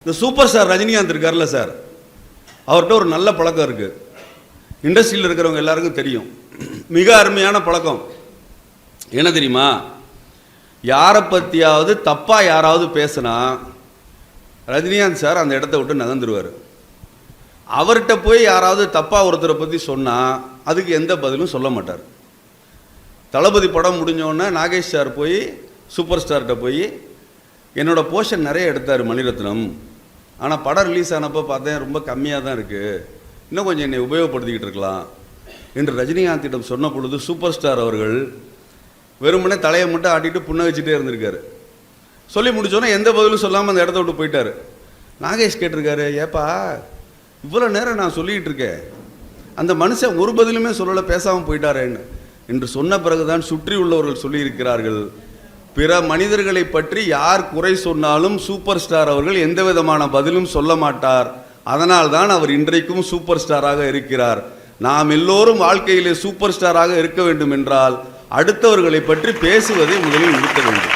இந்த super star Rajinikanth இருக்கார்ல sir, அவர்கிட்ட ஒரு நல்ல பழக்கம் இருக்குது. இண்டஸ்ட்ரியில் இருக்கிறவங்க எல்லாருக்கும் தெரியும். மிக அருமையான பழக்கம் என்ன தெரியுமா? யாரை பற்றியாவது தப்பாக யாராவது பேசினா ரஜினிகாந்த் சார் அந்த இடத்த விட்டு நகர்ந்துருவார். அவர்கிட்ட போய் யாராவது தப்பாக ஒருத்தரை பற்றி சொன்னால் அதுக்கு எந்த பதிலும் சொல்ல மாட்டார். தளபதி படம் முடிஞ்சோடனே நாகேஷ் சார் போய் சூப்பர் ஸ்டார்கிட்ட போய் என்னோட போர்ஷன் நிறைய எடுத்தார் மணிரத்னம், ஆனால் படம் ரிலீஸ் ஆனப்போ பார்த்தேன் ரொம்ப கம்மியாக தான் இருக்குது, இன்னும் கொஞ்சம் என்னை உபயோகப்படுத்திக்கிட்டு இருக்கலாம் என்று ரஜினிகாந்திடம் சொன்ன பொழுது சூப்பர் ஸ்டார் அவர்கள் வெறுமனே தலையை மட்டும் ஆட்டிட்டு புண்ணை வச்சுட்டே இருந்திருக்காரு. சொல்லி முடிச்சோன்னே எந்த பதிலும் சொல்லாமல் அந்த இடத்த விட்டு போயிட்டார். நாகேஷ் கேட்டிருக்காரு, ஏப்பா இவ்வளோ நேரம் நான் சொல்லிக்கிட்டு இருக்கேன், அந்த மனுஷன் ஒரு பதிலுமே சொல்லலை, பேசாமல் போயிட்டாரேன்னு என்று சொன்ன பிறகுதான் சுற்றி உள்ளவர்கள் சொல்லியிருக்கிறார்கள், பிற மனிதர்களை பற்றி யார் குறை சொன்னாலும் சூப்பர் ஸ்டார் அவர்கள் எந்த விதமான பதிலும் சொல்ல மாட்டார். அதனால்தான் அவர் இன்றைக்கும் சூப்பர் ஸ்டாராக இருக்கிறார். நாம் எல்லோரும் வாழ்க்கையிலே சூப்பர் ஸ்டாராக இருக்க வேண்டும் என்றால் அடுத்தவர்களை பற்றி பேசுவதை முதலில் நிறுத்த வேண்டும்.